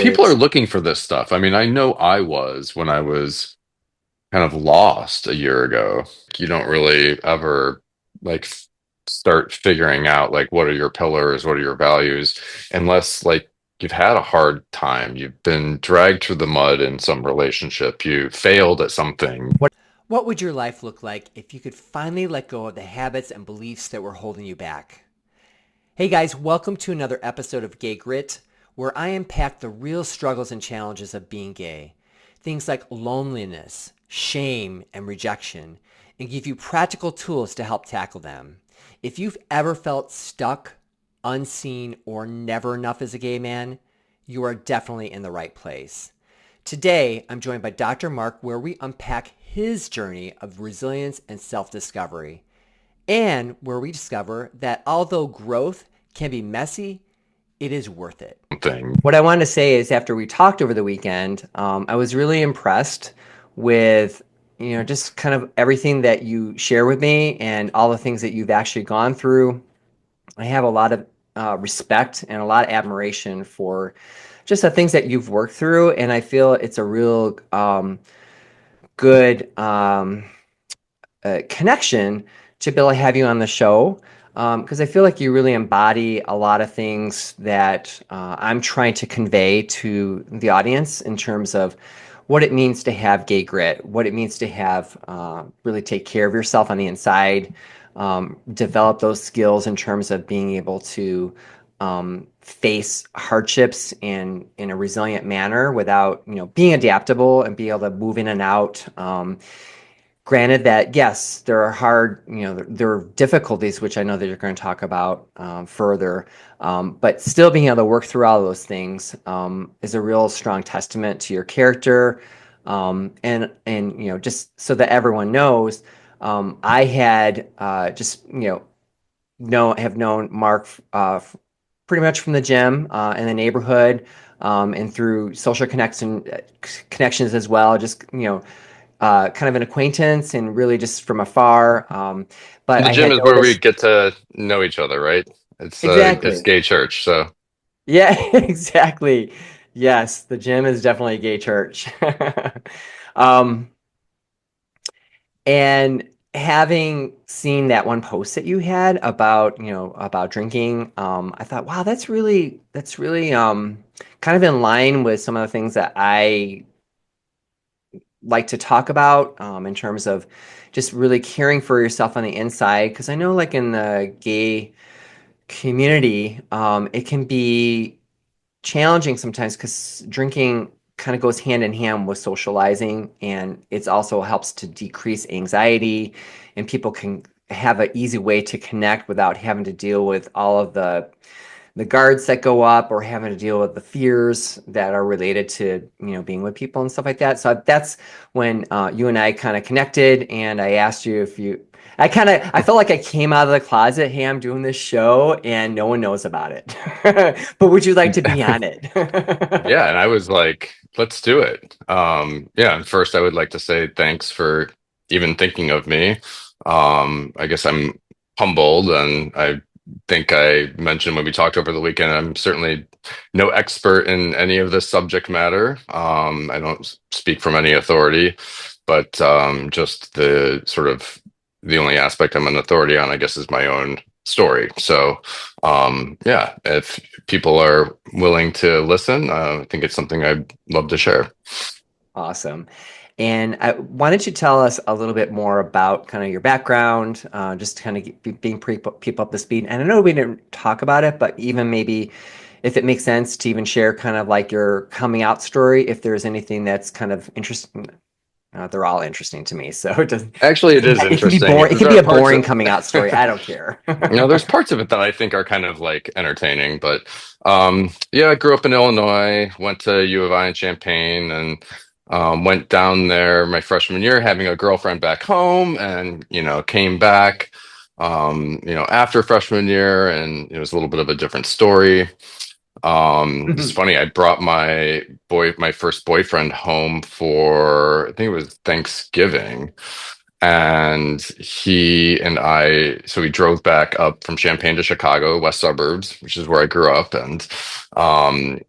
people are It's looking for this stuff. I mean, I know I was when I was kind of lost a year ago. You don't really ever like start figuring out like what are your pillars, what are your values, unless like you've had a hard time, you've been dragged through the mud in some relationship, you failed at something. what would your life look like if you could finally let go of the habits and beliefs that were holding you back? Hey guys, welcome to another episode of Gay Grit, where I unpack the real struggles and challenges of being gay. Things like loneliness, shame, and rejection, and give you practical tools to help tackle them. If you've ever felt stuck, unseen, or never enough as a gay man, you are definitely in the right place. Today, I'm joined by Dr. Mark, where we unpack his journey of resilience and self discovery, and where we discover that although growth can be messy, it is worth it. What I wanted to say is, after we talked over the weekend, I was really impressed with, just kind of everything that you share with me and all the things that you've actually gone through. I have a lot of respect and a lot of admiration for just the things that you've worked through, and I feel it's a real good connection to be able to have you on the show, because I feel like you really embody a lot of things that I'm trying to convey to the audience in terms of what it means to have gay grit, what it means to have really take care of yourself on the inside, develop those skills in terms of being able to face hardships in a resilient manner without, being adaptable and be able to move in and out. Granted that, yes, there are hard, there are difficulties, which I know that you're going to talk about further, but still being able to work through all those things is a real strong testament to your character. And just so that everyone knows, I had just, have known Mark pretty much from the gym in the neighborhood, and through social connections as well. Just, kind of an acquaintance and really just from afar. But The I gym had is where we noticed get to know each other, right? It's exactly. gay church, so Yeah, exactly. Yes, the gym is definitely a gay church. um, and having seen that one post that you had about, about drinking, I thought, wow, that's really kind of in line with some of the things that I like to talk about, in terms of just really caring for yourself on the inside. Because I know, like in the gay community, it can be challenging sometimes because drinking kind of goes hand in hand with socializing, and it's also helps to decrease anxiety, and people can have an easy way to connect without having to deal with all of the guards that go up or having to deal with the fears that are related to, being with people and stuff like that. So that's when you and I kind of connected, and I asked you if you I felt like I came out of the closet. Hey, I'm doing this show and no one knows about it. But would you like to be on it? yeah, and I was like, let's do it. Yeah, and first I would like to say thanks for even thinking of me. I guess I'm humbled, and I think I mentioned when we talked over the weekend, I'm certainly no expert in any of this subject matter. I don't speak from any authority, but just the sort of the only aspect I'm an authority on, I guess, is my own story. So, yeah, if people are willing to listen, I think it's something I'd love to share. Awesome. And why don't you tell us a little bit more about kind of your background, just to kind of being people up to speed. And I know we didn't talk about it, but even maybe if it makes sense to even share kind of like your coming out story, if there's anything that's kind of interesting. They're all interesting to me, so it doesn't. Actually, it is It can be interesting. boring. It can There be are a parts boring of, coming out story. I don't care. there's parts of it that I think are kind of like entertaining, but yeah, I grew up in Illinois, went to U of I in Champaign, and went down there my freshman year, having a girlfriend back home, and came back, after freshman year, and it was a little bit of a different story. It's funny. I brought my first boyfriend home for, I think it was Thanksgiving. And he and I, so we drove back up from Champaign to Chicago, west suburbs, which is where I grew up. And um,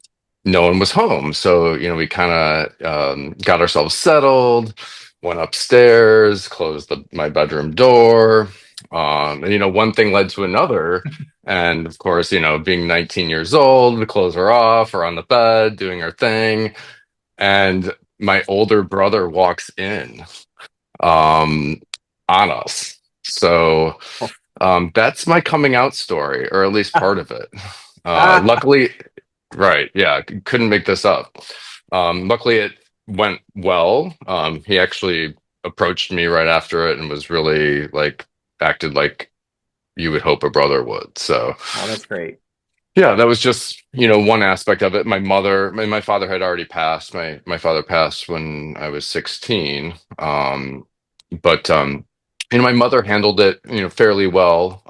no one was home. So, we kind of got ourselves settled, went upstairs, closed my bedroom door. And, one thing led to another. And of course, being 19 years old, the clothes are off, we're on the bed doing our thing. And my older brother walks in um, on us. So that's my coming out story, or at least part of it. Ah, Luckily, right, yeah, couldn't make this up. Luckily, it went well. He actually approached me right after it and was really like acted like you would hope a brother would. So oh, that's great. yeah, that was just, one aspect of it. My father had already passed. My father passed when I was 16. But my mother handled it, fairly well.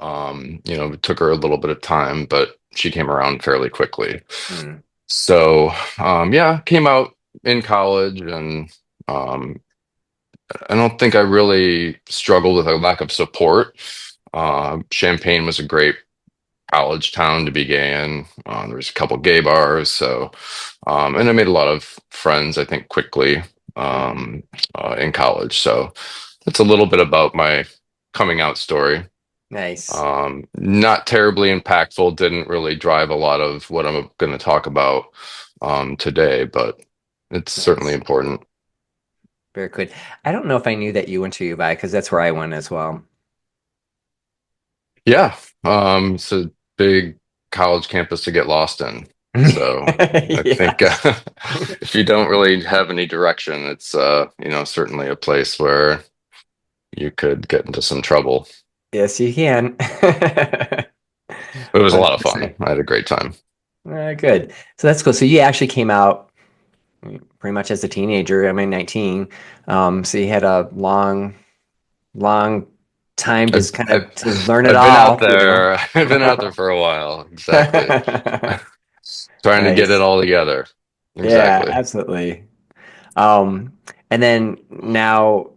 It took her a little bit of time, but she came around fairly quickly. Hmm. So, yeah, came out in college, and um, I don't think I really struggled with a lack of support. Champaign was a great college town to be gay in. There was a couple gay bars, so and I made a lot of friends, I think, quickly Hmm. um, in college. So that's a little bit about my coming out story. Nice. Not terribly impactful, didn't really drive a lot of what I'm going to talk about today, but it's certainly Nice. important. Very good. I don't know if I knew that you went to UVI because that's where I went as well. Yeah, it's a big college campus to get lost in. So I think Yes. if you don't really have any direction, it's certainly a place where you could get into some trouble. Yes, you can. It was a lot of fun. 100%. I had a great time. Good. So that's cool. So you actually came out pretty much as a teenager. I mean, 19. So you had a long time I've just kind I've of to learn it I've been out all, you know. there. I've been out there for a while. Exactly. Trying to get it Nice. all together. Yeah, Exactly. absolutely. And then now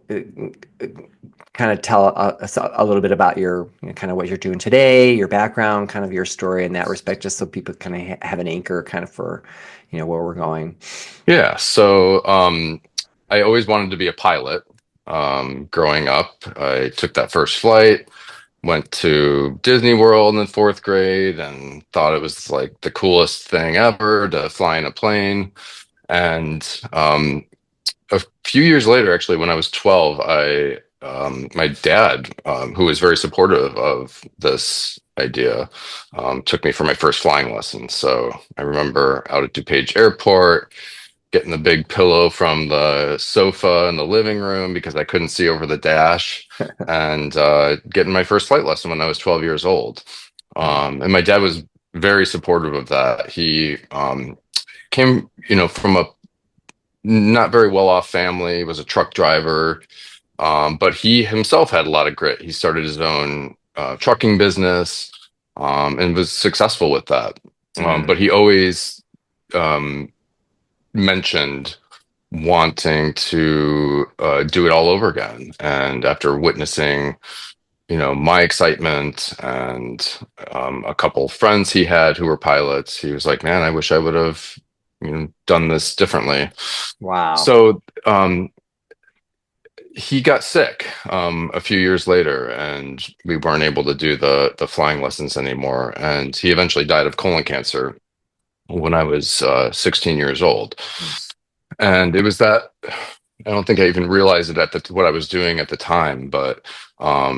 kind of tell us a little bit about your kind of what you're doing today, your background, kind of your story in that respect, just so people kind of have an anchor kind of for, where we're going. Yeah. So I always wanted to be a pilot. Growing up, I took that first flight, went to Disney World in fourth grade, and thought it was like the coolest thing ever to fly in a plane. And a few years later, actually, when I was 12, my dad, who was very supportive of this idea, took me for my first flying lesson. So I remember out at DuPage Airport, getting the big pillow from the sofa in the living room because I couldn't see over the dash, and getting my first flight lesson when I was 12 years old. Hmm. And my dad was very supportive of that. He came, from a not very well off family, was a truck driver, but he himself had a lot of grit. He started his own trucking business and was successful with that. Hmm. But he always um, mentioned wanting to do it all over again. And after witnessing, my excitement and a couple friends he had who were pilots, he was like, "Man, I wish I would have, done this differently." Wow. So he got sick a few years later, and we weren't able to do the flying lessons anymore. And he eventually died of colon cancer when I was 16 years old. And it was that I don't think I even realized it what I was doing at the time, but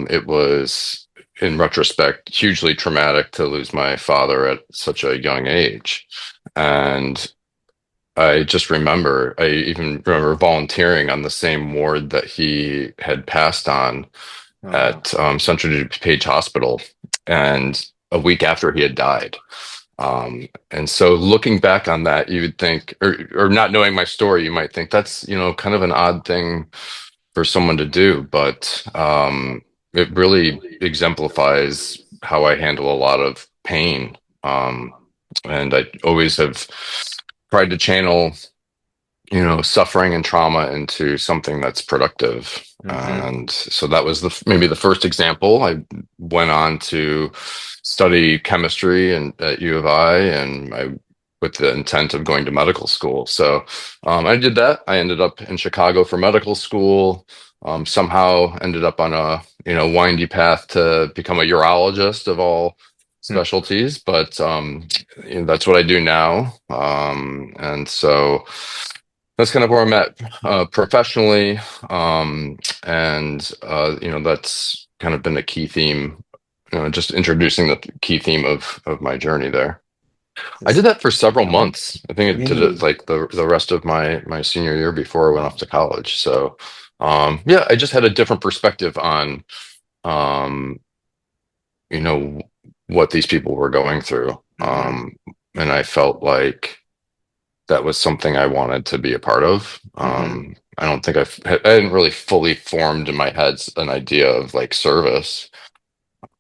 it was in retrospect hugely traumatic to lose my father at such a young age. And I even remember volunteering on the same ward that he had passed on Oh, wow. at Central DuPage Hospital, and a week after he had died. And so looking back on that, you would think, or not knowing my story, you might think that's, kind of an odd thing for someone to do, but it really exemplifies how I handle a lot of pain. And I always have tried to channel, suffering and trauma into something that's productive. Hmm. And so that was maybe the first example. I went on to study chemistry at U of I, and I with the intent of going to medical school. So I did that. I ended up in Chicago for medical school. Somehow ended up on a windy path to become a urologist of all Hmm. specialties, but that's what I do now. And so that's kind of where I'm at professionally. And that's kind of been the key theme, just introducing the key theme of my journey there. I did Just that for several yeah. months. I think I did it Really. like the rest of my senior year before I went off to college. So yeah, I just had a different perspective on um, you know, what these people were going through. Hmm. And I felt like that was something I wanted to be a part of. Hmm. I don't think I hadn't really fully formed in my head an idea of like service,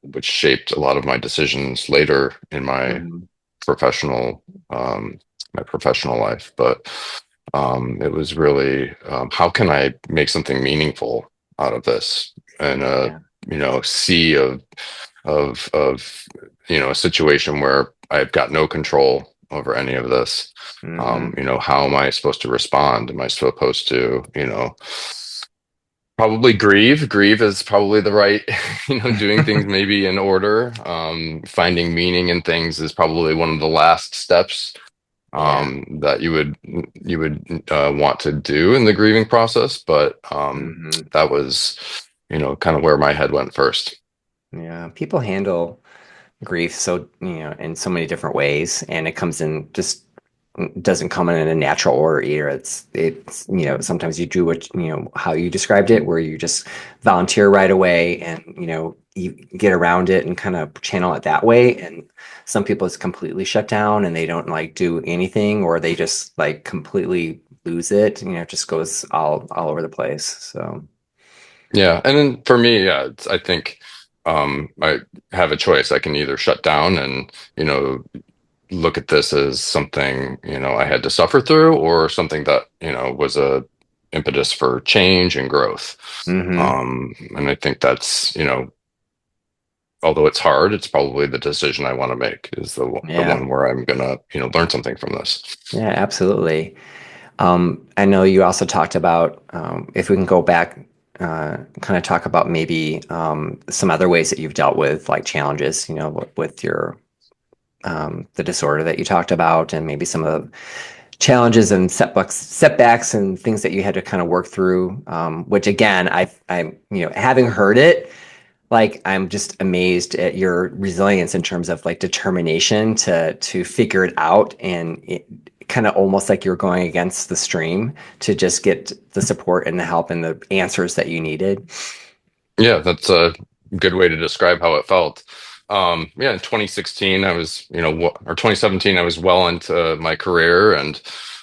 which shaped a lot of my decisions later in Hmm. professional um, my professional life. But it was really how can I make something meaningful out of this in a Yeah. sea of a situation where I've got no control over any of this. Hmm. How am I supposed to respond? Am I supposed to, probably grieve? Grieve is probably the right, doing things maybe in order. Finding meaning in things is probably one of the last steps Yeah. that you would want to do in the grieving process. But Hmm. that was, kind of where my head went first. Yeah. People handle grief so in so many different ways, and it comes in just doesn't come in a natural order either. It's sometimes you do what how you described it, where you just volunteer right away, and you get around it and kind of channel it that way. And some people it's completely shut down and they don't like do anything, or they just like completely lose it. It just goes all over the place. So. Yeah, and then for me, yeah, I think I have a choice. I can either shut down and look at this as something I had to suffer through, or something that was a impetus for change and growth. Hmm. And I think that's although it's hard, it's probably the decision I want to make is the Yeah. one where I'm gonna learn something from this. Yeah, absolutely. I know you also talked about if we can go back, kind of talk about maybe some other ways that you've dealt with like challenges, with your the disorder that you talked about, and maybe some of the challenges and setbacks, and things that you had to kind of work through. Which again, I'm having heard it, like I'm just amazed at your resilience in terms of like determination to figure it out, and kind of almost like you're going against the stream to just get the support and the help and the answers that you needed. Yeah, that's a good way to describe how it felt. Yeah, in 2016, I was, or 2017, I was well into my career and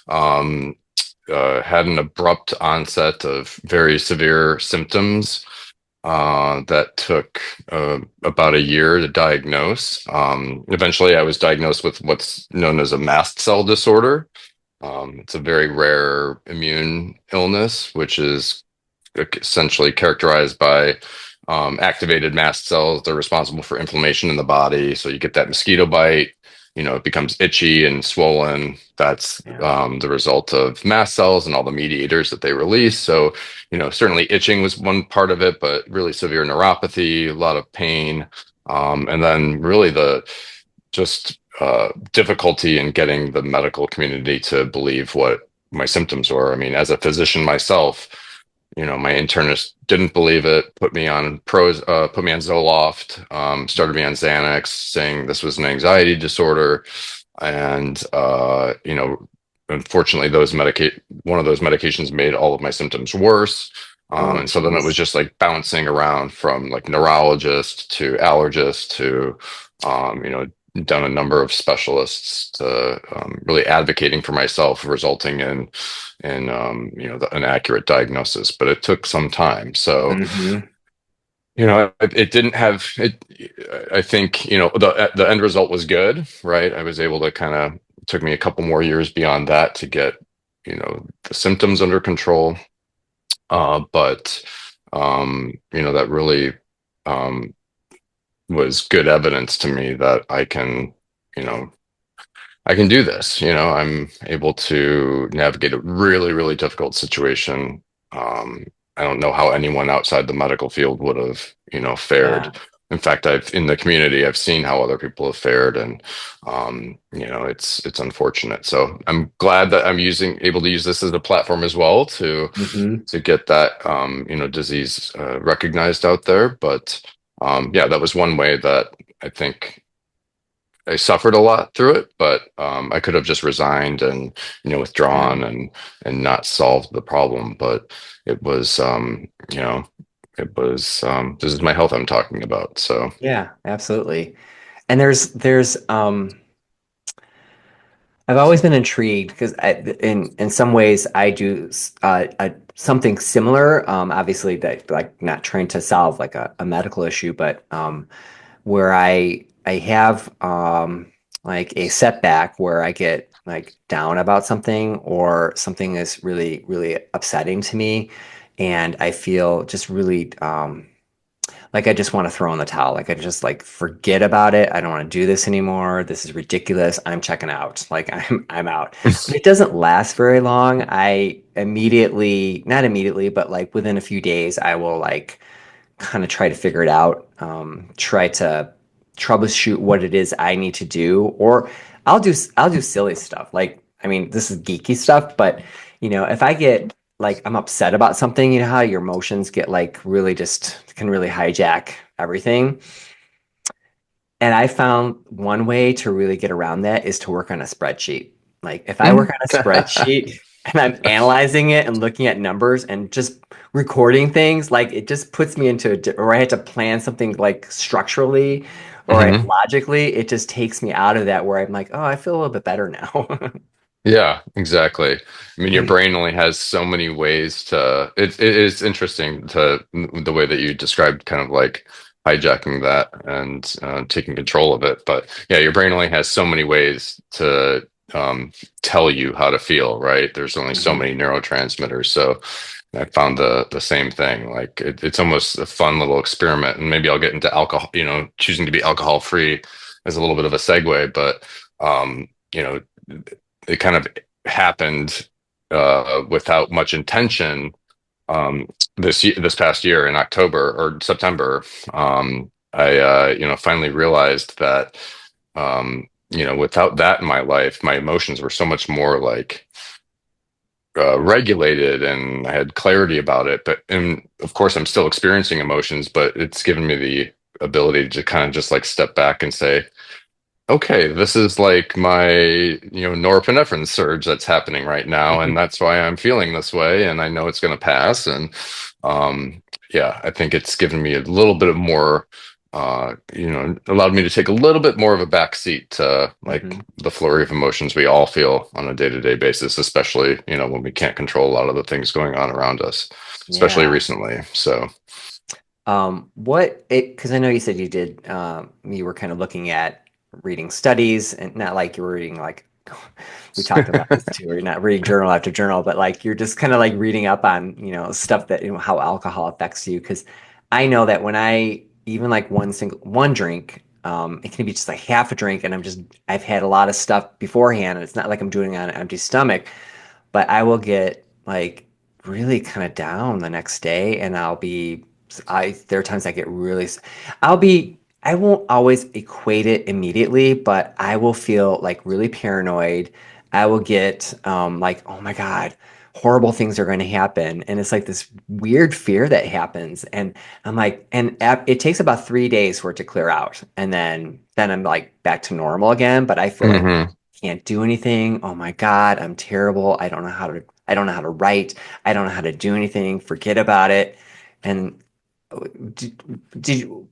um, had an abrupt onset of very severe symptoms that took about a year to diagnose. Eventually, I was diagnosed with what's known as a mast cell disorder. It's a very rare immune illness, which is essentially characterized by activated mast cells. They're responsible for inflammation in the body. So you get that mosquito bite, it becomes itchy and swollen. That's Yeah. the result of mast cells and all the mediators that they release. So, certainly itching was one part of it, but really severe neuropathy, a lot of pain. And then really the just difficulty in getting the medical community to believe what my symptoms were. I mean, as a physician myself, my internist didn't believe it, put me on Zoloft, started me on Xanax, saying this was an anxiety disorder. And, unfortunately, one of those medications made all of my symptoms worse. Oh, And so then it was geez. just like bouncing around from like neurologist to allergist to, done a number of specialists to really advocating for myself, resulting in an accurate diagnosis. But it took some time. So, Hmm. it didn't have it. I think, the end result was good, right? I was able to kind of, it took me a couple more years beyond that to get, the symptoms under control. But, that really, um, was good evidence to me that I can, you know, I can do this. I'm able to navigate a really, really difficult situation. Um, I don't know how anyone outside the medical field would have, fared. Yeah. In fact, in the community, I've seen how other people have fared, and it's unfortunate. So I'm glad that I'm able to use this as a platform as well Hmm. to get that disease recognized out there. But yeah, that was one way that I think I suffered a lot through it, but I could have just resigned and Yeah. withdrawn and not solved the problem. But it was this is my health I'm talking about. So Yeah, absolutely. And I've always been intrigued because in some ways I do something similar. Obviously, that like not trying to solve like a medical issue, but where I have like a setback where I get like down about something or something is really really upsetting to me, and I feel just really like I just want to throw in the towel. Like I just like forget about it. I don't want to do this anymore. This is ridiculous. I'm checking out. Like I'm out. But it doesn't last very long. I immediately, not immediately, but like within a few days, I will like kind of try to figure it out. Try to troubleshoot what it is I need to do, or I'll do silly stuff. Like I mean, this is geeky stuff, but if I get like I'm upset about something, you know how your emotions get like really just can really hijack everything. And I found one way to really get around that is to work on a spreadsheet. Like if I work on a spreadsheet and I'm analyzing it and looking at numbers and just recording things, like it just puts me into or I had to plan something like structurally or Mhm. logically, it just takes me out of that where I'm like, oh, I feel a little bit better now. Yeah, exactly. I mean, your brain only has so many ways to. It is interesting to the way that you described, kind of like hijacking that and taking control of it. But yeah, your brain only has so many ways to tell you how to feel, right? There's only so Hmm. many neurotransmitters. So I found the same thing. Like it's almost a fun little experiment, and maybe I'll get into alcohol. Choosing to be alcohol free as a little bit of a segue, but um, you know it kind of happened without much intention this past year in October or September. I finally realized that without that in my life, my emotions were so much more like regulated, and I had clarity about it. But and of course, I'm still experiencing emotions, but it's given me the ability to kind of just like step back and say, okay, this is like my, norepinephrine surge that's happening right now, and that's why I'm feeling this way, and I know it's going to pass. And um, yeah, I think it's given me a little bit of more, allowed me to take a little bit more of a back seat to like Hmm. the flurry of emotions we all feel on a day-to-day basis, especially, when we can't control a lot of the things going on around us, especially Yeah. recently. So, What it, because I know you said you were kind of looking at reading studies and not like you were reading like we talked about this too, or you're not reading journal after journal, but like you're just kind of like reading up on, stuff that, how alcohol affects you. Because I know that when I even like one drink, it can be just like half a drink, and I've had a lot of stuff beforehand, and it's not like I'm doing it on an empty stomach, but I will get like really kind of down the next day, and there are times I get really, I won't always equate it immediately, but I will feel like really paranoid. I will get like, oh my God, horrible things are going to happen. And it's like this weird fear that happens. And I'm like, it takes about 3 days for it to clear out. And then I'm like back to normal again. But I feel like mhm. can't do anything. Oh my God, I'm terrible. I don't know how to write. I don't know how to do anything. Forget about it. And did, did you,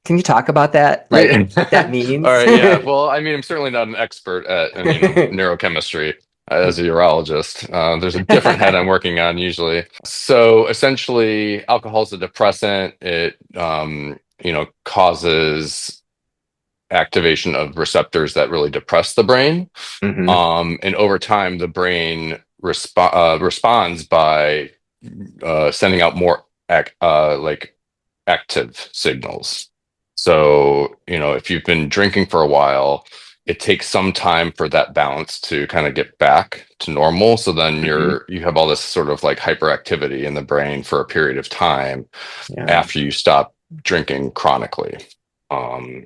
can you talk about that? Like Yeah. what that All means? right. Yeah. Well, I mean, I'm certainly not an expert at, neurochemistry as a urologist. There's a different head I'm working on usually. So essentially, alcohol is a depressant. It, causes activation of receptors that really depress the brain. Hmm. And over time, the brain responds by sending out more like active signals. So, if you've been drinking for a while, it takes some time for that balance to kind of get back to normal. So then Hmm. you have all this sort of like hyperactivity in the brain for a period of time Yeah. after you stop drinking chronically.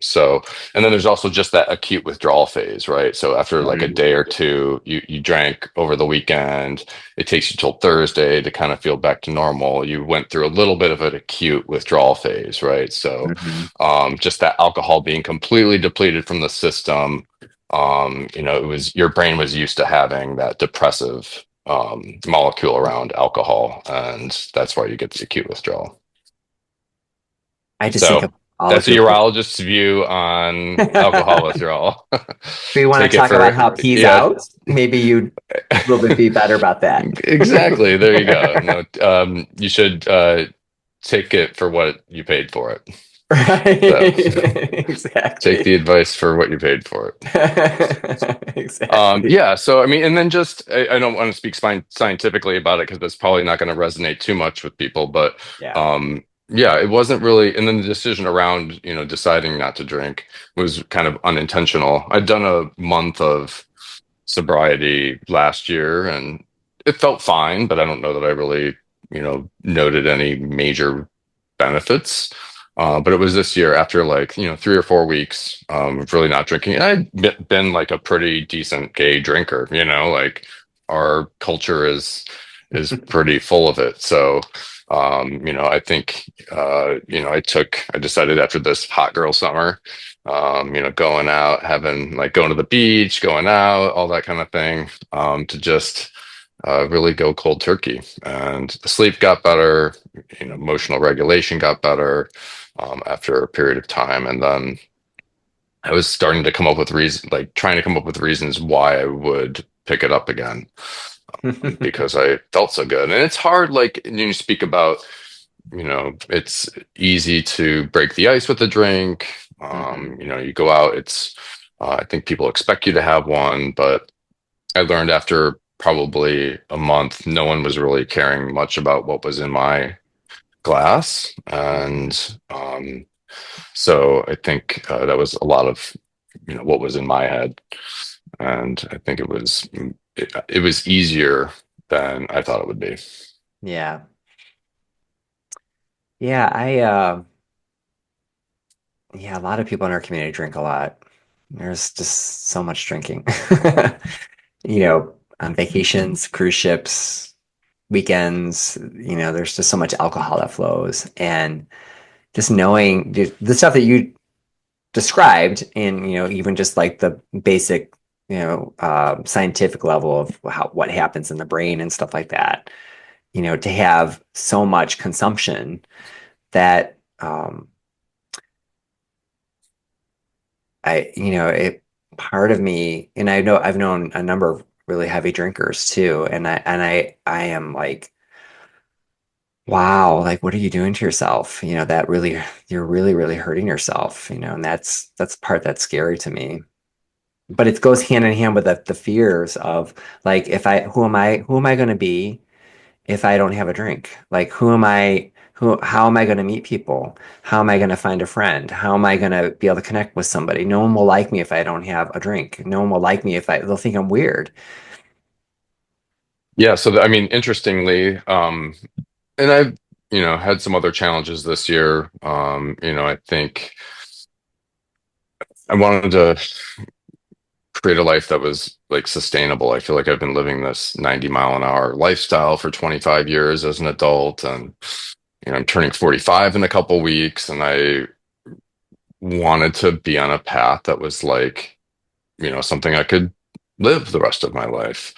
So, and then there's also just that acute withdrawal phase, right? So after like a Mhm. day or two, you drank over the weekend, it takes you till Thursday to kind of feel back to normal. You went through a little bit of an acute withdrawal phase, right? So, Mhm. just that alcohol being completely depleted from the system, it was your brain was used to having that depressive molecule around alcohol, and that's why you get the acute withdrawal. I just think So of all the that's a people. urologist's view on alcohol withdrawal. If we want Take to it talk about for, how peas yeah, out, maybe you'd a little bit be better about that. exactly. There you go. No, you should take it for what you paid for it. So Right. take Exactly. the advice for what you paid for it. Exactly. Yeah, so I mean, and then just I don't want to speak scientifically about it because that's probably not going to resonate too much with people, but Yeah. yeah, it wasn't really. And then the decision around, deciding not to drink was kind of unintentional. I'd done a month of sobriety last year and it felt fine, but I don't know that I really, noted any major benefits. But it was this year after like, 3 or 4 weeks of really not drinking. And been like a pretty decent gay drinker, like our culture is pretty full of it. So, I think, I decided after this hot girl summer, going out, having like going to the beach, going out, all that kind of thing, to just really go cold turkey. And the sleep got better, emotional regulation got better after a period of time. And then I was starting to come up with reasons, like trying to come up with reasons why I would pick it up again because I felt so good. And it's hard, like you speak about, it's easy to break the ice with a drink. Hmm. You go out, I think people expect you to have one, but I learned after probably a month, no one was really caring much about what was in my glass. Hmm. And so I think that was a lot of, what was in my head. And I think it was easier than I thought it would be. Yeah. Yeah, yeah, a lot of people in our community drink a lot. There's just so much drinking. On vacations, cruise ships, weekends, there's just so much alcohol that flows. And just knowing the stuff that you described in, even just like the basic, scientific level of what happens in the brain and stuff like that, to have so much consumption that it part of me, and I know I've known a number of really heavy drinkers too, and I am like, wow, like what are you doing to yourself? That really you're really, really hurting yourself, and that's the part that's scary to me. But it goes hand in hand with the fears of like if I who am I going to be if I don't have a drink? Like how am I going to meet people? How am I going to find a friend? How am I going to be able to connect with somebody? No one will like me if I don't have a drink. No one will like me if they'll think I'm weird. Yeah. So, I mean, interestingly, and I've, had some other challenges this year. I think I wanted to create a life that was like sustainable. I feel like I've been living this 90-mile-an-hour lifestyle for 25 years as an adult, and I'm turning 45 in a couple weeks, and I wanted to be on a path that was like, something I could live the rest of my life.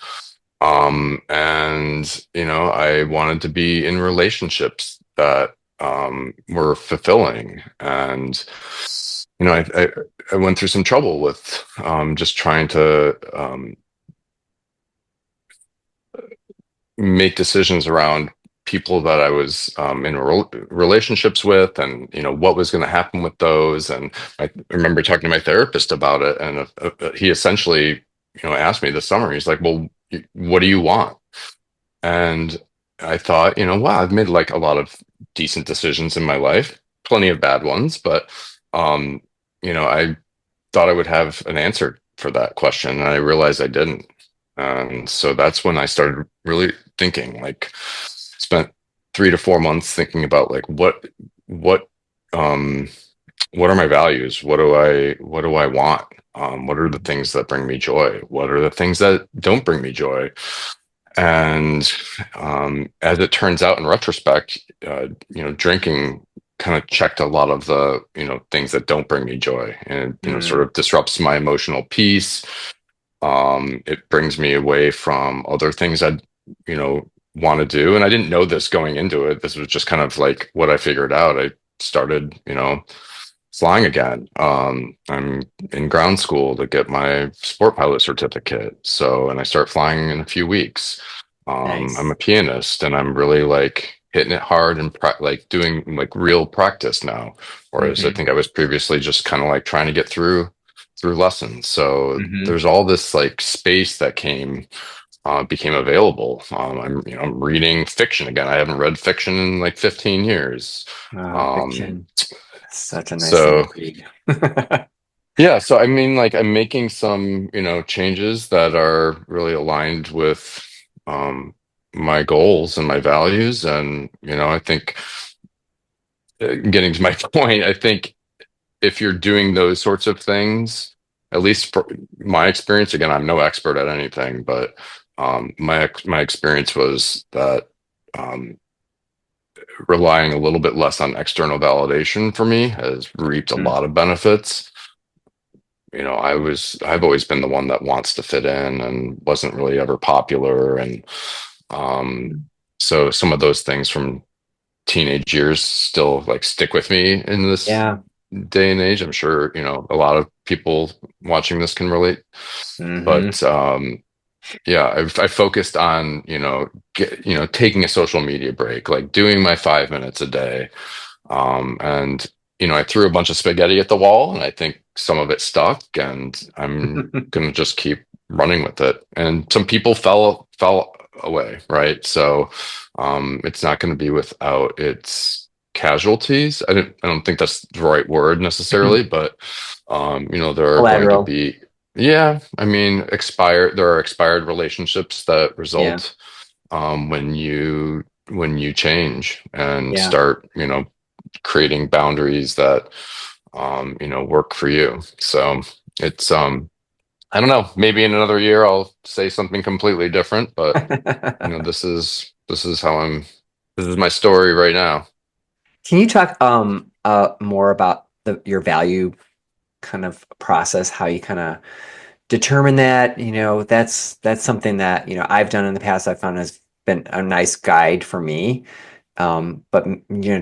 And I wanted to be in relationships that were fulfilling, and I went through some trouble with just trying to make decisions around people that I was in relationships with, and what was going to happen with those. And I remember talking to my therapist about it, and he essentially, asked me this summer. He's like, "Well, what do you want?" And I thought, wow, I've made like a lot of decent decisions in my life, plenty of bad ones, but I thought I would have an answer for that question, and I realized I didn't. And so that's when I started really thinking, like, spent 3 to 4 months thinking about like what um what are my values? What do I want? What are the things that bring me joy? What are the things that don't bring me joy? And as it turns out in retrospect, drinking kind of checked a lot of the, things that don't bring me joy, and, sort Mm. of disrupts my emotional peace. It brings me away from other things I, you know, want to do. And I didn't know this going into it. This was just kind of like what I figured out. I started, flying again. I'm in ground school to get my sport pilot certificate. So, and I start flying in a few weeks. I'm Nice. a pianist and I'm really like hitting it hard and like doing like real practice now. Whereas I Hmm. think I was previously just kind of like trying to get through lessons. So Hmm. there's all this like space that became available. I'm reading fiction again. I haven't read fiction in like 15 years. Um, Fiction. Such a nice thing to so read. yeah, so I mean, like I'm making some, changes that are really aligned with um, my goals and my values, and I think getting to my point, I think if you're doing those sorts of things, at least for my experience, again, I'm no expert at anything, but my experience was that um, relying a little bit less on external validation for me has reaped a Mm. lot of benefits. I've always been the one that wants to fit in and wasn't really ever popular. And um, so some of those things from teenage years still like stick with me in this Yeah. day and age. I'm sure, a lot of people watching this can relate. Hmm. But yeah, I focused on, taking a social media break, like doing my 5 minutes a day. And I threw a bunch of spaghetti at the wall, and I think some of it stuck, and I'm gonna just keep running with it. And some people fell away, right? So it's not going to be without its casualties. I don't think that's the right word necessarily, but there are going to Collateral. be, yeah, I mean, there are expired relationships that Yeah. result when you change and Yeah. start, creating boundaries that work for you. So it's I don't know, maybe in another year I'll say something completely different, but this is how this is my story right now. Can you talk more about your value kind of process, how you kind of determine that? That's something that, I've done in the past. I found has been a nice guide for me. But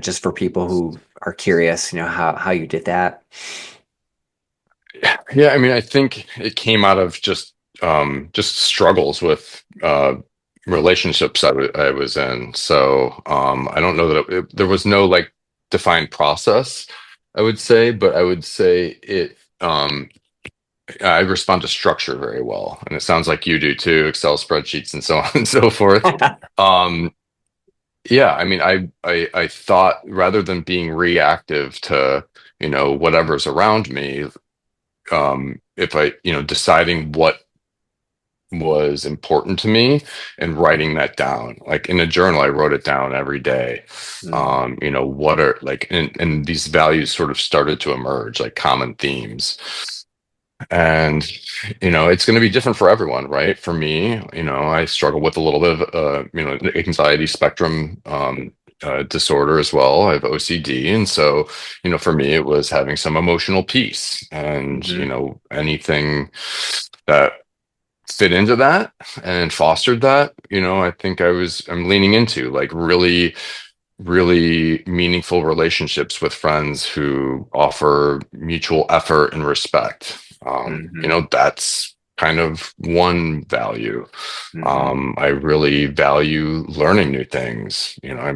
just for people who are curious, how you did that. Yeah, I mean, I think it came out of just struggles with relationships I was in. So I don't know that there was no like defined process, I would say, but I would say I respond to structure very well, and it sounds like you do too, Excel spreadsheets and so on and so forth. Um, yeah, I mean, I thought rather than being reactive to whatever's around me, if deciding what was important to me and writing that down. Like in a journal, I wrote it down every day. Mm, What are like, and these values sort of started to emerge, like common themes. And, it's going to be different for everyone, right? For me, I struggle with a little bit of, anxiety spectrum disorder as well. I have OCD. And so, for me, it was having some emotional peace and, mhm, anything that fit into that and fostered that, I think I'm leaning into like really, really meaningful relationships with friends who offer mutual effort and respect. mhm, That's kind of one value. mhm, I really value learning new things. I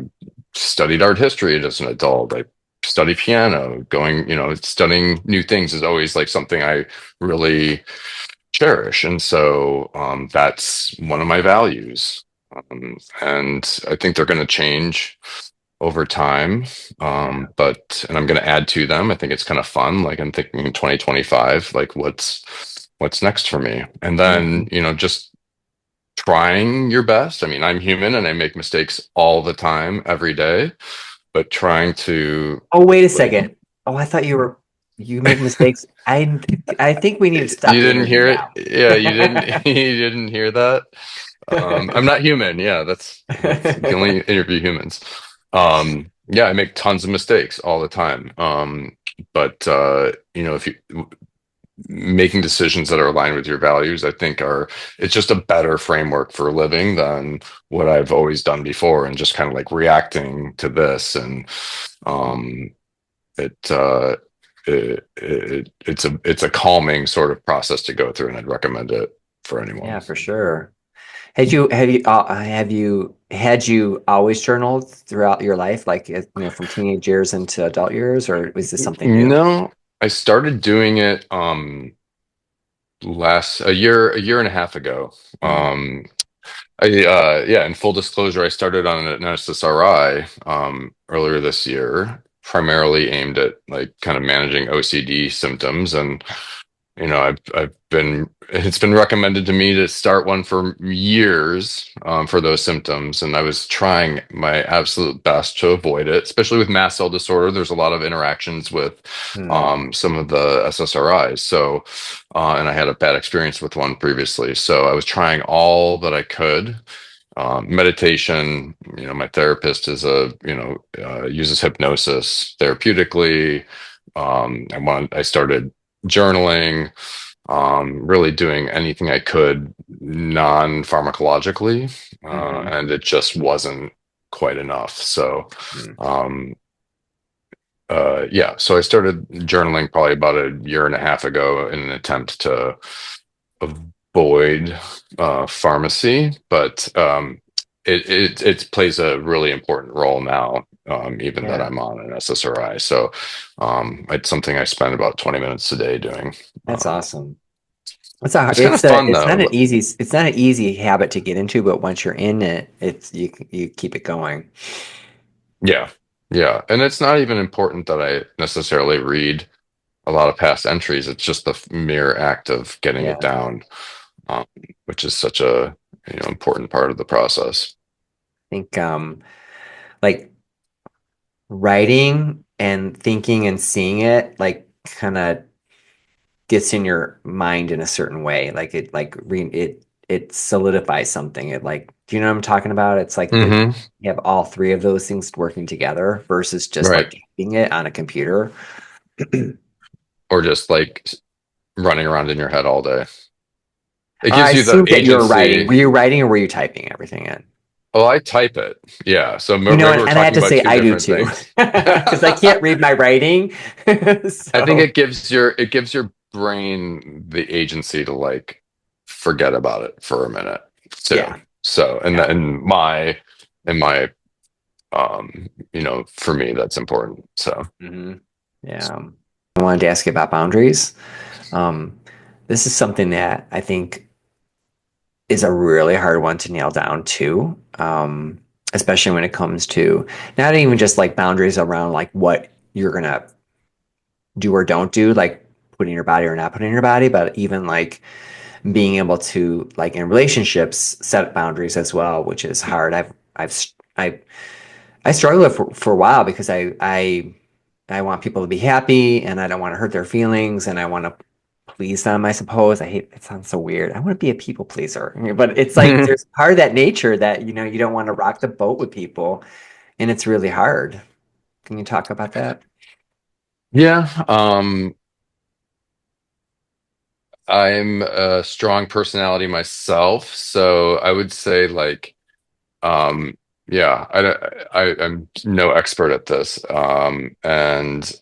studied art history as an adult. I study piano. Studying new things is always like something I really cherish. And so that's one of my values. And I think they're going to change over time. yeah. And I'm going to add to them. I think it's kind of fun. Like I'm thinking in 2025, like what's next for me? And then, Mhm. just trying your best. I mean, I'm human and I make mistakes all the time, every day, but trying to Oh, wait a like second. Oh, I thought you make mistakes. I think we need to stop you the didn't interview hear it? now. Yeah, you didn't you didn't hear that? I'm not human. Yeah, that's you can only interview humans. Yeah, I make tons of mistakes all the time. But if you making decisions that are aligned with your values, I think it's just a better framework for living than what I've always done before, and just kind of like reacting to this. And um, it, it's a calming sort of process to go through, and I'd recommend it for anyone. Yeah, for sure. Had you always journaled throughout your life, like from teenage years into adult years, or was this something new? No, I started doing it last a year and a half ago. Mm, Yeah, in full disclosure, I started on an SSRI earlier this year, primarily aimed at like kind of managing OCD symptoms. And I've been it's been recommended to me to start one for years for those symptoms, and I was trying my absolute best to avoid it, especially with mast cell disorder. There's a lot of interactions with mm, some of the SSRIs. So, and I had a bad experience with one previously. So I was trying all that I could. Meditation, my therapist uses hypnosis therapeutically. I started journaling, really doing anything I could non-pharmacologically, hmm and it just wasn't quite enough. So, mm, um, yeah, so I started journaling probably about a year and a half ago in an attempt to avoid pharmacy, but it plays a really important role now, even that yeah, I'm on an SSRI. So it's something I spend about 20 minutes a day doing. that's Um, awesome. it's kind of fun though. It's not an easy habit to get into, but once you're in it, you keep it going. Yeah, yeah, and it's not even important that I necessarily read a lot of past entries. It's just the mere act of getting Yeah, it I down, um, which is such a important part of the process. think like writing and thinking and seeing it like kind of gets in your mind in a certain way. Like it solidifies something. It like, do you know what I'm talking about? It's like Hmm. you have all three of those things working together versus just like Right. typing it on a computer. Or just like running around in your head all day. It I gives you the assumed that you were writing. agency. Were you writing or were you typing everything in? Oh, I type it. Yeah. So maybe we're And I have talking to about say two I do different too, things. because I can't read my writing. I think So it gives your brain the agency to like forget about it for a minute too. yeah, So and yeah. then my for me that's important. So hmm Yeah. I wanted to ask you about boundaries. Um, this is something that I think is a really hard one to nail down too. Especially when it comes to not even just like boundaries around like what you're gonna do or don't do, like putting your body or not putting your body, but even like being able to like in relationships set boundaries as well, which is hard. I struggled with for a while because I want people to be happy and I don't want to hurt their feelings and I want to please them, I suppose. I hate it sounds so weird. I want to be a people pleaser. But it's like there's part of that nature that you don't want to rock the boat with people and it's really hard. Can you talk about that? yeah, I'm a strong personality myself, so I would say like yeah, I'm no expert at this. And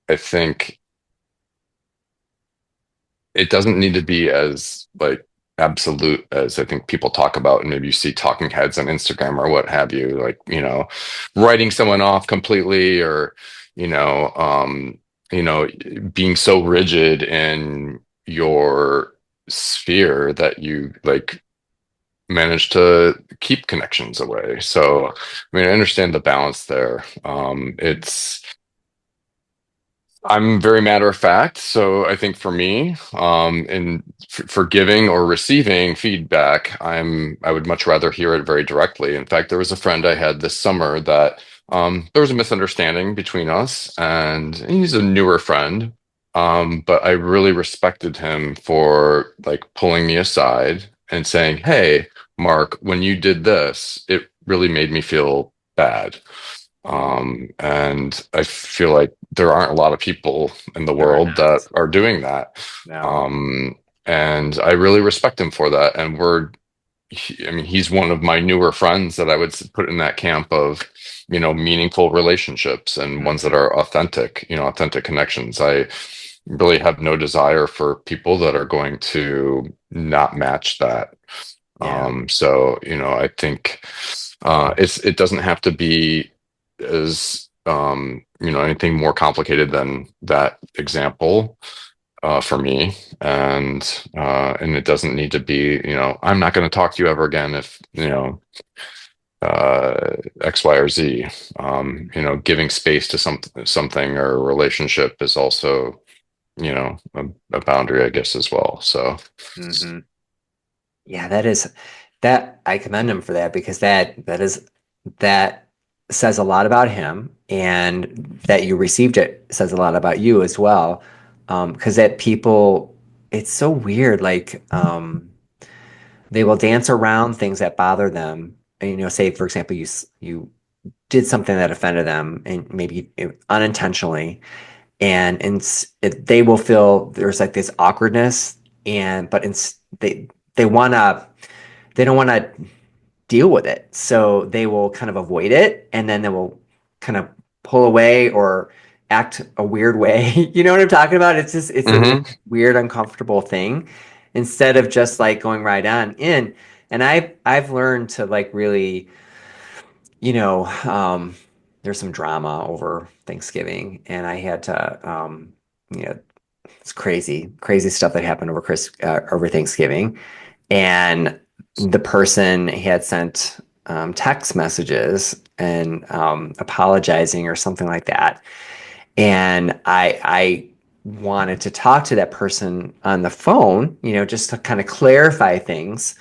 I think it doesn't need to be as like absolute as I think people talk about, and maybe you see talking heads on Instagram or what have you, like, writing someone off completely, or, you know, um, you know, being so rigid in your sphere that you like manage to keep connections away. So, I mean, I understand the balance there. I'm very matter of fact. So I think for me, in for giving or receiving feedback, I would much rather hear it very directly. In fact, there was a friend I had this summer that there was a misunderstanding between us, and he's a newer friend. But I really respected him for like pulling me aside and saying, "Hey, Mark, when you did this, it really made me feel bad." And I feel like there aren't a lot of people in the There are world that not. are doing that. No. Um, and I really respect him for that. And I mean, he's one of my newer friends that I would put in that camp of, meaningful relationships and ones that Hmm. are authentic, authentic connections. I really have no desire for people that are going to not match that. Yeah. So, I think it doesn't have to be as anything more complicated than that example for me, and it doesn't need to be, I'm not going to talk to you ever again if X, Y, or Z. Giving space to something or a relationship is also a boundary, I guess, as well. So Hmm. Yeah, that is that I commend him for that because that says a lot about him, and that you received it says a lot about you as well. Because that people, it's so weird. Like, they will dance around things that bother them. And, say for example, you did something that offended them, and maybe unintentionally, they will feel there's like this awkwardness, and but they wanna they don't want to deal with it. So they will kind of avoid it, and then they will kind of pull away or act a weird way. You know what I'm talking about? It's a really hmm weird, uncomfortable thing instead of just like going right on in. And I've learned to like really, you know, there's some drama over Thanksgiving, and I had to, you know, it's crazy, crazy stuff that happened over Thanksgiving, and the person had sent text messages and apologizing or something like that. And I wanted to talk to that person on the phone, just to kind of clarify things.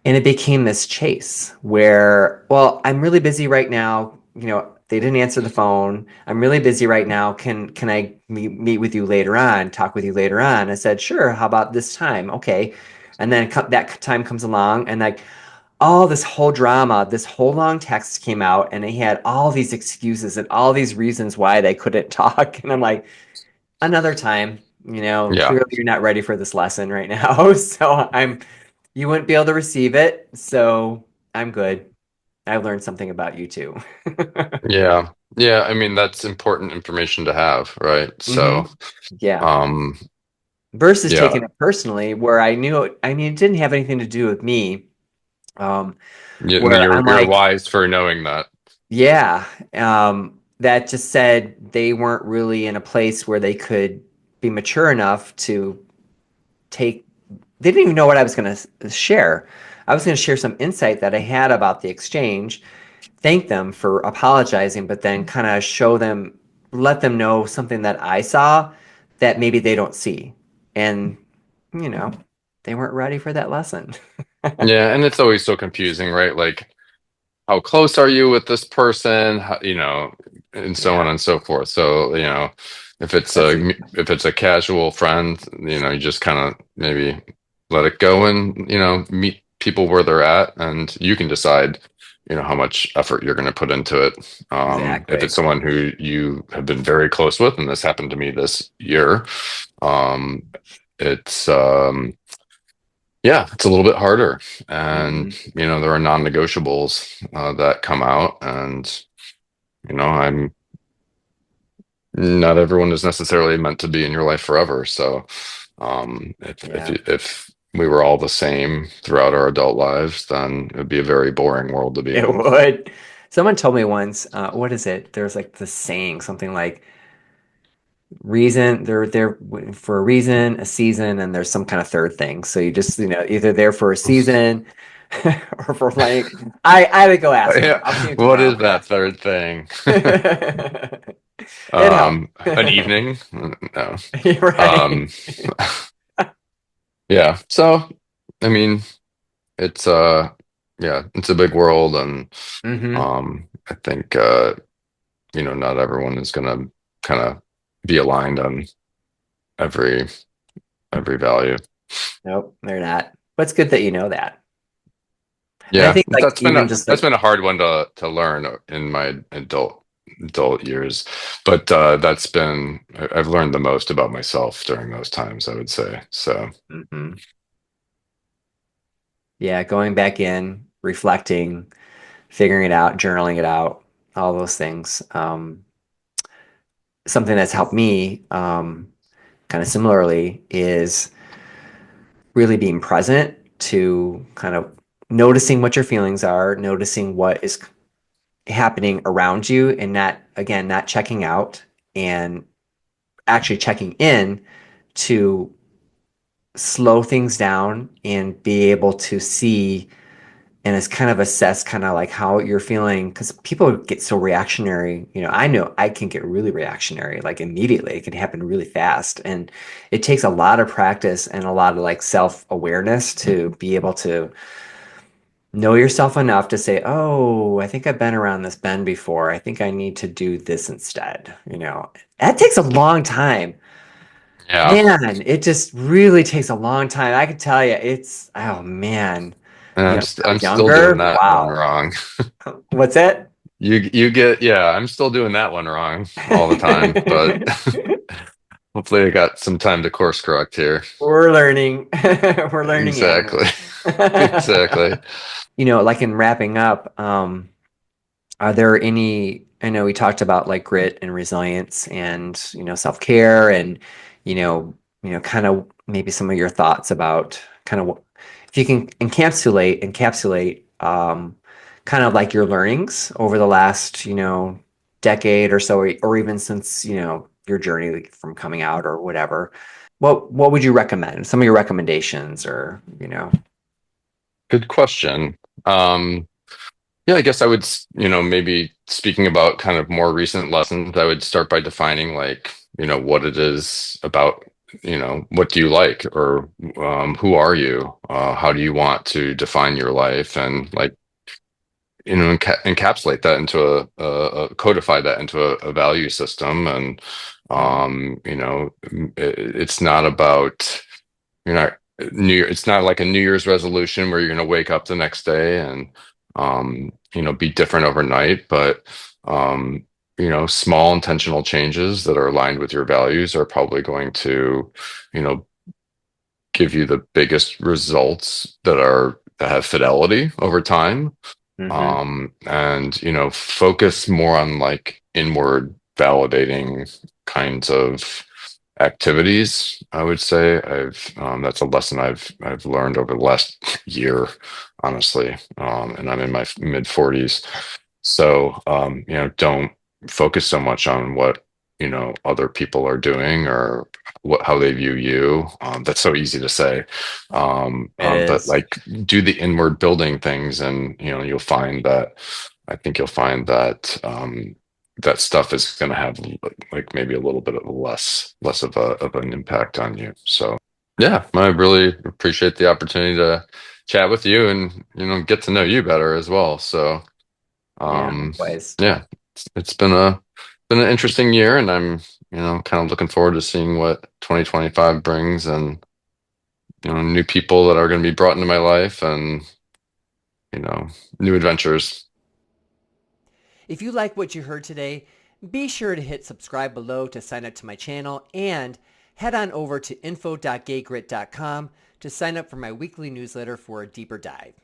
And it became this chase where, well, I'm really busy right now. They didn't answer the phone. I'm really busy right now. Can I meet with you later on, talk with you later on? I said, sure. How about this time? Okay. And then that time comes along, and like all this whole drama, this whole long text came out, and they had all these excuses and all these reasons why they couldn't talk. And I'm like, another time, Yeah. clearly you're not ready for this lesson right now. You wouldn't be able to receive it. So I'm good. I learned something about you too. Yeah. Yeah. I mean, that's important information to have, right? Hmm. So, Yeah. um, Versus yeah. taking it personally, where I mean, it didn't have anything to do with me. Um, Yeah, and where I'm you're like, wise for knowing that. yeah, that just said they weren't really in a place where they could be mature enough to take, they didn't even know what I was going to share. I was going to share some insight that I had about the exchange, thank them for apologizing, but then kind of let them know something that I saw that maybe they don't see. And, you know, they weren't ready for that lesson. Yeah, and it's always so confusing, right? Like, how close are you with this person? And so on Yeah, and so forth. So, that's a, if it's a casual friend, you just kind of maybe let it go and, meet people where they're at, and you can decide, how much effort you're going to put into it. If exactly. it's someone who you have been very close with, and this happened to me this year, um, it's yeah, it's a little bit harder. And, Hmm. there are non-negotiables that come out. And, I'm not everyone is necessarily meant to be in your life forever. So, Yeah, if we were all the same throughout our adult lives, then it would be a very boring world to be it in. would. Someone told me once, what is it? There's like the saying, something like reason, they're there for a reason, a season, and there's some kind of third thing. So you just, either there for a season or for like, I would go ask him. Yeah. I'll see him What tomorrow is and that ask him. third thing? It helps. An evening. No. You're right. Um, yeah. So, I mean, it's yeah, it's a big world, and Hmm. I think not everyone is gonna kind of be aligned on every every value. Nope, they're not. But it's good that you know that. And I Yeah, think like even just that's like, been a hard one to learn in my adult years, but I've learned the most about myself during those times, I would say. So mhm. Yeah, going back in, reflecting, figuring it out, journaling it out, all those things. Something that's helped me, kind of similarly, is really being present to kind of noticing what your feelings are, noticing what is happening around you, and not, again, not checking out and actually checking in to slow things down and be able to see and it's kind of assess kind of like how you're feeling because people get so reactionary. I know I can get really reactionary like immediately. It can happen really fast, and it takes a lot of practice and a lot of like self-awareness to be able to know yourself enough to say, oh, I think I've been around this bend before. I think I need to do this instead. That takes a long time. yeah, Man, it just really takes a long time. I can tell you, oh man, and when I I'm was still doing younger, that one wow. wrong. What's it? You get yeah, I'm still doing that one wrong all the time, but hopefully I got some time to course correct here. We're learning. We're learning Exactly. animals. Exactly. Like in wrapping up, are there any, I know we talked about like grit and resilience and, self-care and, kind of maybe some of your thoughts about kind of if you can encapsulate kind of like your learnings over the last, decade or so, or even since, your journey like, from coming out or whatever. What would you recommend? Some of your recommendations or. Good question. Yeah, I guess I would, maybe speaking about kind of more recent lessons, I would start by defining like, what it is about, what do you like or who are you? How do you want to define your life? And like, encapsulate that into codify that into a value system. And, Mm, it's not about, you're not it's not like a New Year's resolution where you're going to wake up the next day and be different overnight, but small intentional changes that are aligned with your values are probably going to, you know, give you the biggest results that have fidelity over time. hmm. And focus more on like inward validating kinds of activities. I would say I've that's a lesson I've learned over the last year, honestly. And I'm in my mid 40s, so don't focus so much on what other people are doing or how they view you. That's so easy to say, It but is. like do the inward building things, and I think you'll find that that stuff is going to have like maybe a little bit of less of an impact on you. So yeah, I really appreciate the opportunity to chat with you and get to know you better as well. So Yeah, um, likewise. yeah, it's been an interesting year, and I'm kind of looking forward to seeing what 2025 brings, and new people that are going to be brought into my life, and you know new adventures. If you like what you heard today, be sure to hit subscribe below to sign up to my channel and head on over to info.gaygrit.com to sign up for my weekly newsletter for a deeper dive.